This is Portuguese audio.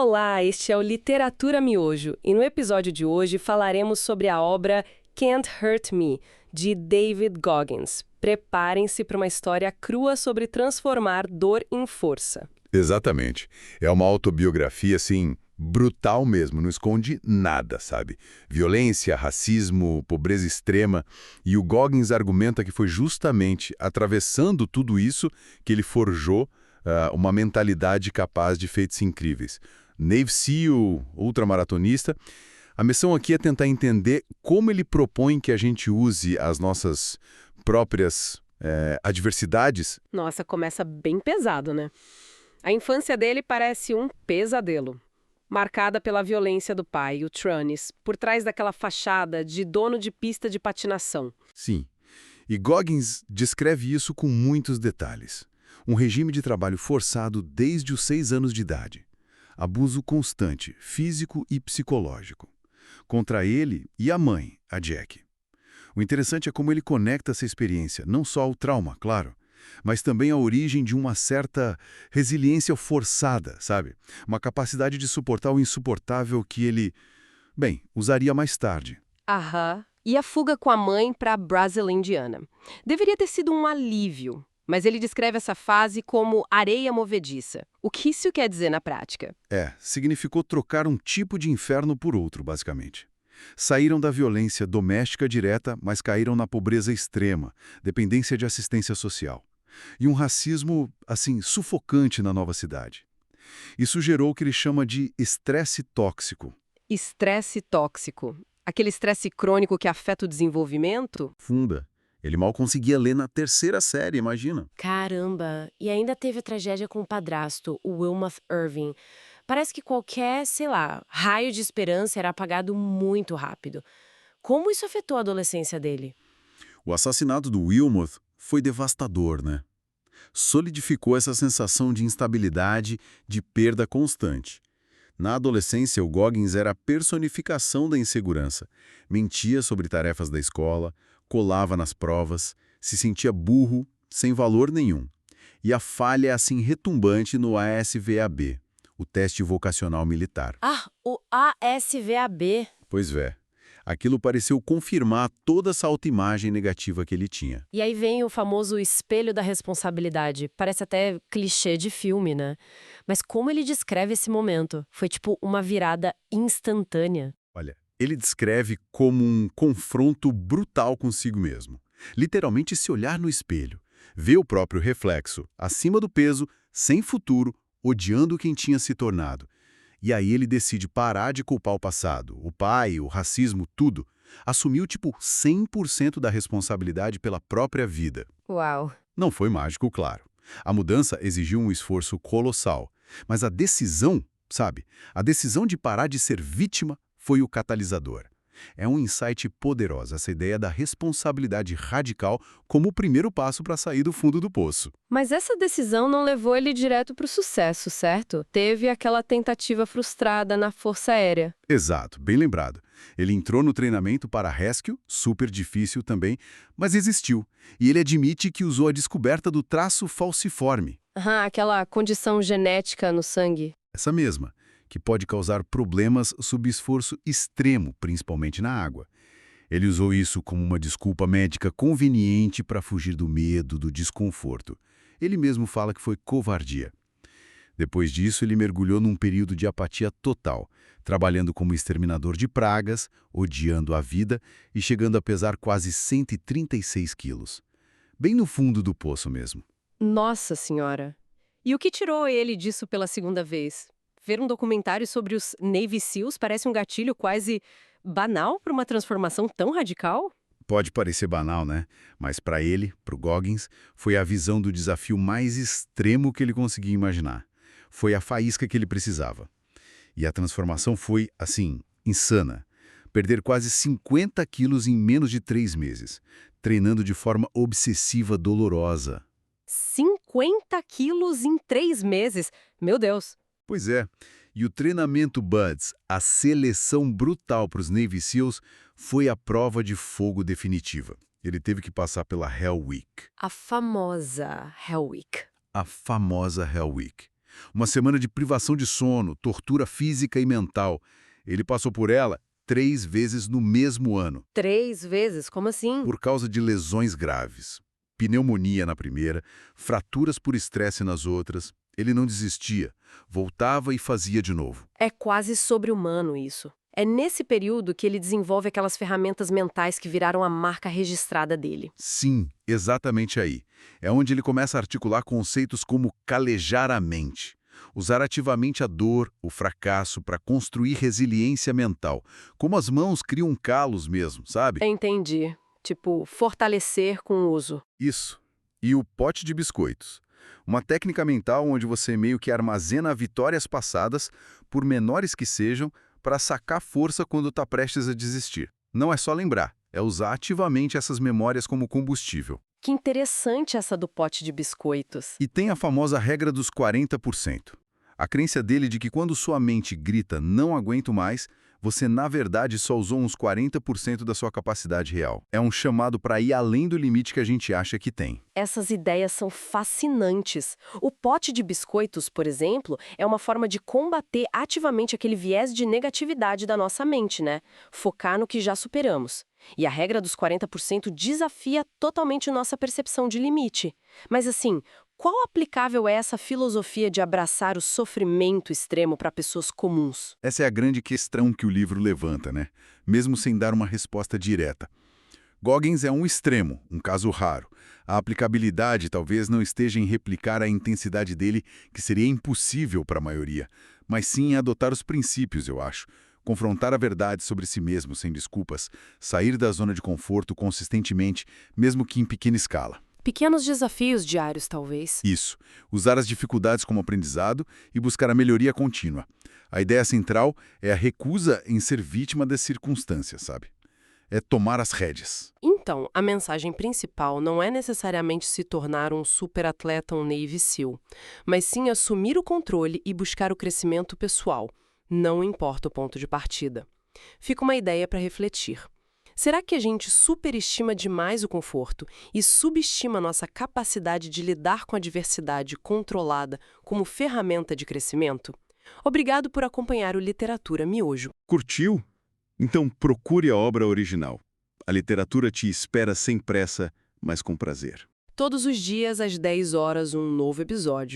Olá, este é o Literatura Miojo e no episódio de hoje falaremos sobre a obra Can't Hurt Me, de David Goggins. Preparem-se para uma história crua sobre transformar dor em força. Exatamente. É uma autobiografia, assim, brutal mesmo, não esconde nada, sabe? Violência, racismo, pobreza extrema. E o Goggins argumenta que foi justamente atravessando tudo isso que ele forjou uma mentalidade capaz de feitos incríveis. Navy SEAL, ultramaratonista. A missão aqui é tentar entender como ele propõe que a gente use as nossas próprias adversidades. Nossa, começa bem pesado, né? A infância dele parece um pesadelo. Marcada pela violência do pai, o Tranis, por trás daquela fachada de dono de pista de patinação. Sim. E Goggins descreve isso com muitos detalhes. Um regime de trabalho forçado desde os 6 anos de idade. Abuso constante, físico e psicológico. Contra ele e a mãe, a Jack. O interessante é como ele conecta essa experiência, não só ao trauma, claro, mas também à origem de uma certa resiliência forçada, sabe? Uma capacidade de suportar o insuportável que ele, bem, usaria mais tarde. Aham. E a fuga com a mãe para Brazil, Indiana. Deveria ter sido um alívio, mas ele descreve essa fase como areia movediça. O que isso quer dizer na prática? Significou trocar um tipo de inferno por outro, basicamente. Saíram da violência doméstica direta, mas caíram na pobreza extrema, dependência de assistência social. E um racismo, assim, sufocante na nova cidade. Isso gerou o que ele chama de estresse tóxico. Estresse tóxico. Aquele estresse crônico que afeta o desenvolvimento? Funda. Ele mal conseguia ler na 3ª série, imagina. Caramba! E ainda teve a tragédia com o padrasto, o Wilmoth Irving. Parece que qualquer, sei lá, raio de esperança era apagado muito rápido. Como isso afetou a adolescência dele? O assassinato do Wilmoth foi devastador, né? Solidificou essa sensação de instabilidade, de perda constante. Na adolescência, o Goggins era a personificação da insegurança. Mentia sobre tarefas da escola, colava nas provas, se sentia burro, sem valor nenhum. E a falha é assim retumbante no ASVAB, o teste vocacional militar. Ah, o ASVAB. Pois é. Aquilo pareceu confirmar toda essa autoimagem negativa que ele tinha. E aí vem o famoso espelho da responsabilidade. Parece até clichê de filme, né? Mas como ele descreve esse momento? Foi tipo uma virada instantânea. Olha, ele descreve como um confronto brutal consigo mesmo. Literalmente se olhar no espelho, ver o próprio reflexo, acima do peso, sem futuro, odiando quem tinha se tornado. E aí ele decide parar de culpar o passado, o pai, o racismo, tudo. Assumiu, tipo, 100% da responsabilidade pela própria vida. Uau! Não foi mágico, claro. A mudança exigiu um esforço colossal. Mas a decisão, sabe? A decisão de parar de ser vítima foi o catalisador. É um insight poderoso, essa ideia da responsabilidade radical como o primeiro passo para sair do fundo do poço. Mas essa decisão não levou ele direto para o sucesso, certo? Teve aquela tentativa frustrada na Força Aérea. Exato, bem lembrado. Ele entrou no treinamento para Rescue, super difícil também, mas existiu. E ele admite que usou a descoberta do traço falciforme. Aham, aquela condição genética no sangue. Essa mesma, que pode causar problemas sob esforço extremo, principalmente na água. Ele usou isso como uma desculpa médica conveniente para fugir do medo, do desconforto. Ele mesmo fala que foi covardia. Depois disso, ele mergulhou num período de apatia total, trabalhando como exterminador de pragas, odiando a vida e chegando a pesar quase 136 quilos. Bem no fundo do poço mesmo. Nossa Senhora! E o que tirou ele disso pela segunda vez? Ver um documentário sobre os Navy SEALs parece um gatilho quase banal para uma transformação tão radical? Pode parecer banal, né? Mas para ele, para o Goggins, foi a visão do desafio mais extremo que ele conseguia imaginar. Foi a faísca que ele precisava. E a transformação foi, assim, insana. Perder quase 50 quilos em menos de 3 meses, treinando de forma obsessiva dolorosa. 50 quilos em 3 meses? Meu Deus! Pois é, e o treinamento BUD/S, a seleção brutal para os Navy SEALs, foi a prova de fogo definitiva. Ele teve que passar pela Hell Week. A famosa Hell Week. A famosa Hell Week. Uma semana de privação de sono, tortura física e mental. Ele passou por ela 3 vezes no mesmo ano, 3 vezes? Como assim? por causa de lesões graves. Pneumonia na primeira, fraturas por estresse nas outras. Ele não desistia, voltava e fazia de novo. É quase sobre-humano isso. É nesse período que ele desenvolve aquelas ferramentas mentais que viraram a marca registrada dele. Sim, exatamente aí. É onde ele começa a articular conceitos como calejar a mente. Usar ativamente a dor, o fracasso, para construir resiliência mental. Como as mãos criam calos mesmo, sabe? Entendi. Tipo, fortalecer com o uso. Isso. E o pote de biscoitos. Uma técnica mental onde você meio que armazena vitórias passadas, por menores que sejam, para sacar força quando está prestes a desistir. Não é só lembrar, é usar ativamente essas memórias como combustível. Que interessante essa do pote de biscoitos. E tem a famosa regra dos 40%. A crença dele de que quando sua mente grita "não aguento mais", você na verdade só usou uns 40% da sua capacidade real. É um chamado para ir além do limite que a gente acha que tem. Essas ideias são fascinantes. O pote de biscoitos, por exemplo, é uma forma de combater ativamente aquele viés de negatividade da nossa mente, né? Focar no que já superamos. E a regra dos 40% desafia totalmente nossa percepção de limite. Mas assim, qual aplicável é essa filosofia de abraçar o sofrimento extremo para pessoas comuns? Essa é a grande questão que o livro levanta, né? Mesmo sem dar uma resposta direta. Goggins é um extremo, um caso raro. A aplicabilidade talvez não esteja em replicar a intensidade dele, que seria impossível para a maioria, mas sim em adotar os princípios, eu acho. Confrontar a verdade sobre si mesmo sem desculpas, sair da zona de conforto consistentemente, mesmo que em pequena escala. Pequenos desafios diários, talvez. Isso, usar as dificuldades como aprendizado e buscar a melhoria contínua. A ideia central é a recusa em ser vítima das circunstâncias, sabe? É tomar as rédeas. Então, a mensagem principal não é necessariamente se tornar um superatleta, um Navy SEAL, mas sim assumir o controle e buscar o crescimento pessoal. Não importa o ponto de partida. Fica uma ideia para refletir. Será que a gente superestima demais o conforto e subestima nossa capacidade de lidar com a diversidade controlada como ferramenta de crescimento? Obrigado por acompanhar o Literatura Miojo. Curtiu? Então procure a obra original. A literatura te espera sem pressa, mas com prazer. Todos os dias, às 10 horas, um novo episódio.